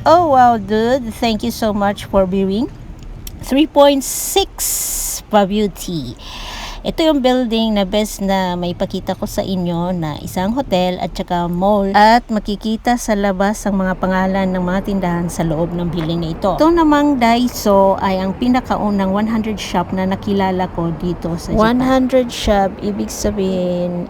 Oh wow, dude. Thank you so much for viewing 3.6 pa beauty. Ito yung building na best na may pakita ko sa inyo na isang hotel at saka mall at makikita sa labas ang mga pangalan ng mga tindahan sa loob ng building na ito. Ito namang Daiso ay ang pinakaunang 100 shop na nakilala ko dito sa Japan. 100 shop, ibig sabihin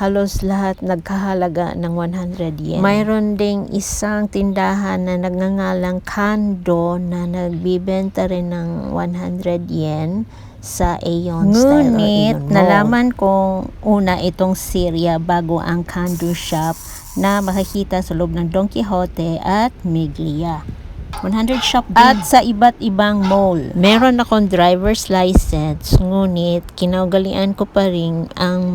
halos lahat nagkahalaga ng 100 yen. Mayroon ding isang tindahan na nagngangalang Kando na nagbibenta rin ng 100 yen sa Aeon Style. Ngunit nalaman kong una itong Syria bago ang Kando shop na makikita sa loob ng Don Quixote at Miglia. 100 shop din. At sa iba't ibang mall. Meron akong driver's license, ngunit kinaugalian ko pa rin ang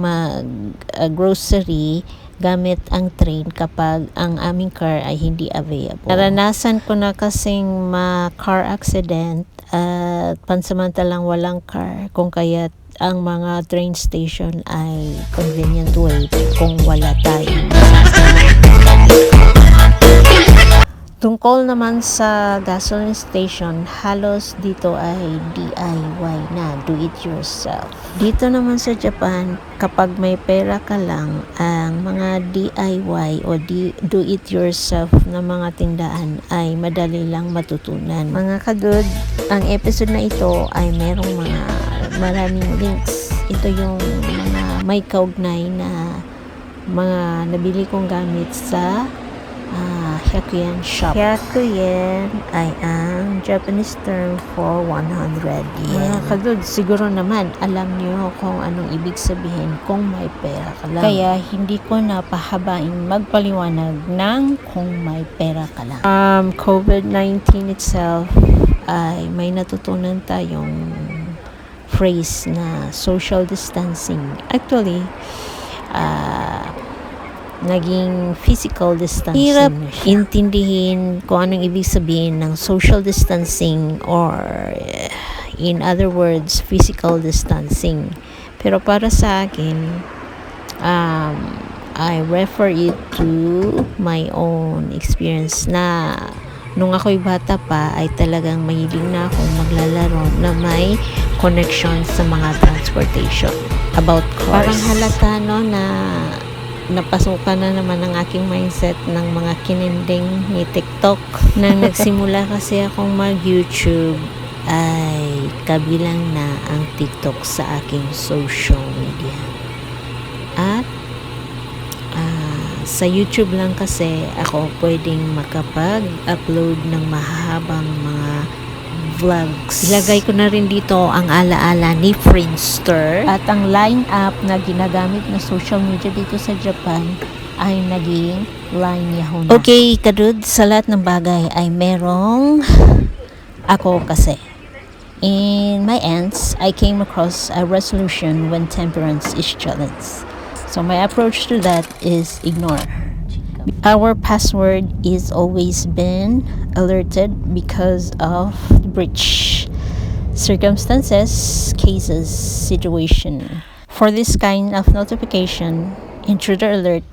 grocery gamit ang train kapag ang aming car ay hindi available. Naranasan ko na kasing car accident at pansamantalang walang car, kung kaya't ang mga train station ay convenient way kung wala tayong tungkol naman sa gasoline station, halos dito ay DIY na, do it yourself. Dito naman sa Japan, kapag may pera ka lang, ang mga DIY o do it yourself na mga tindahan ay madali lang matutunan. Mga kadud, ang episode na ito ay merong maraming links. Ito yung mga may kaugnay na mga nabili kong gamit sa Hyakuyen shop. Hyakuyen ay ang Japanese term for 100 yen. Mga kadud, siguro naman alam niyo kung anong ibig sabihin kung may pera ka lang. Kaya hindi ko na pahabain magpaliwanag ng kung may pera ka lang. COVID-19 itself ay may natutunan tayong phrase na social distancing. Actually, naging physical distancing. Hirap intindihin kung anong ibig sabihin ng social distancing or in other words, physical distancing. Pero para sa akin, I refer it to my own experience na nung ako'y bata pa ay talagang mahilig na akong maglalaro na may connection sa mga transportation about cars. Parang halata no na napasukan na naman ang aking mindset ng mga kininding ni TikTok. Nang nagsimula kasi akong mag-YouTube ay kabilang na ang TikTok sa aking social media. At sa YouTube lang kasi ako pwedeng makapag-upload ng mahahabang mga vlogs. Ilagay ko na rin dito ang alaala ni Friendster at ang line app na ginagamit na social media dito sa Japan ay naging Line Yahoo na. Okay, kadud, sa lahat ng bagay ay merong ako kasi. In my ends, I came across a resolution when temperance is challenged. So my approach to that is ignore. Our password is always been alerted because of breach circumstances, cases, situation. For this kind of notification, intruder alert,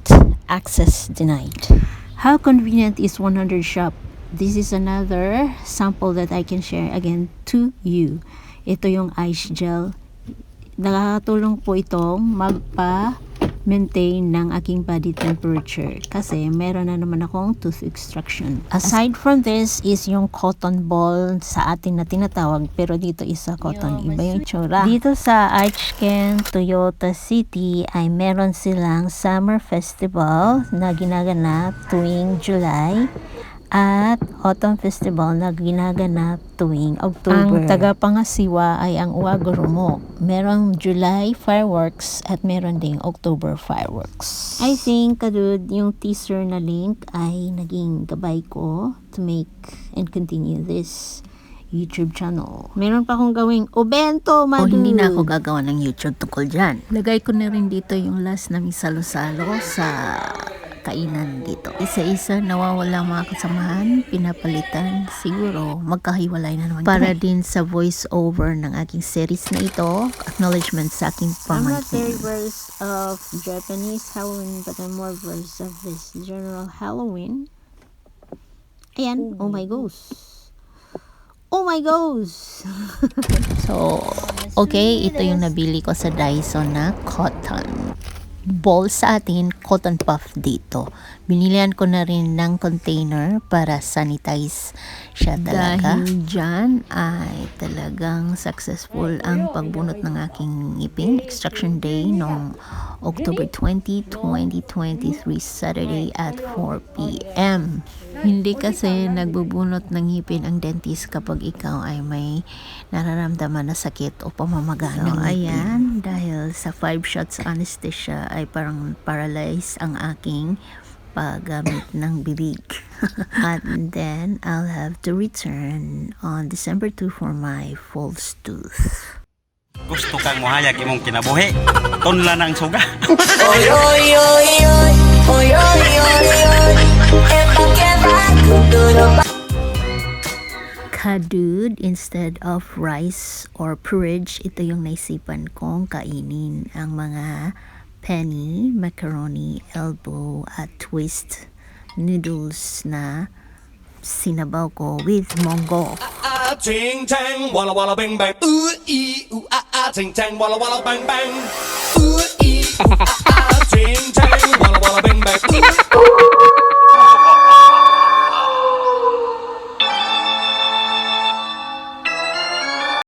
access denied. How convenient is 100 shop? This is another sample that I can share again to you. Ito yung ice gel. Nakakatulong po itong magpa-maintain ng aking body temperature kasi meron na naman akong tooth extraction. Aside from this is yung cotton ball sa atin na tinatawag, pero dito isa cotton, iba yung tsura. Dito sa Archken, Toyota City ay meron silang summer festival na ginaganap tuwing July at autumn festival na ginaganap tuwing October. Ang tagapangasiwa ay ang Uwagurumo. Merong July fireworks at meron ding October fireworks. I think, kadud, yung teaser na link ay naging gabay ko to make and continue this YouTube channel. Meron pa akong gawing obento, madu. Hindi na ako gagawa ng YouTube tungkol dyan. Lagay ko na rin dito yung last na misalo-salo sa kainan dito. Isa-isa nawawala mga kasamahan, pinapalitan, siguro magkahiwalay na naman. Para din sa voice over ng aking series na ito, acknowledgement sa aking I'm not pamangkin. very versed of Japanese Halloween, but I'm more versed of this general Halloween. Ayan, oh my gosh. Oh my gosh. So, okay, ito yung nabili ko sa Daiso na cotton ball sa atin, cotton puff dito. Binilihan ko na rin ng container para sanitize siya talaga. Dahil dyan ay talagang successful ang pagbunot ng aking ngipin. Extraction day noong October 20, 2023, Saturday at 4 p.m. Hindi kasi nagbubunot ng ngipin ang dentist kapag ikaw ay may nararamdaman na sakit o pamamaga ng ngipin. Ayan, dahil sa 5 shots anesthesia ay parang paralyzed ang aking paggamit ng bibig. And then, I'll have to return on December 2 for my false tooth. Gusto kang mohayag imong kinabuhi. Tunla ng suga. Oy, oy, oy, oy, oy, oy, oy, oy. If I get back, do the Kadud instead of rice or porridge, ito yung naisipan kong kainin. Ang mga penny, macaroni, elbow at twist noodles na sinabaw ko with mongo. Ting tang, walla walla bang bang. Ooh ee, ooh ting tang, walla walla bang bang. Ooh ee, ting tang, walla walla bang bang.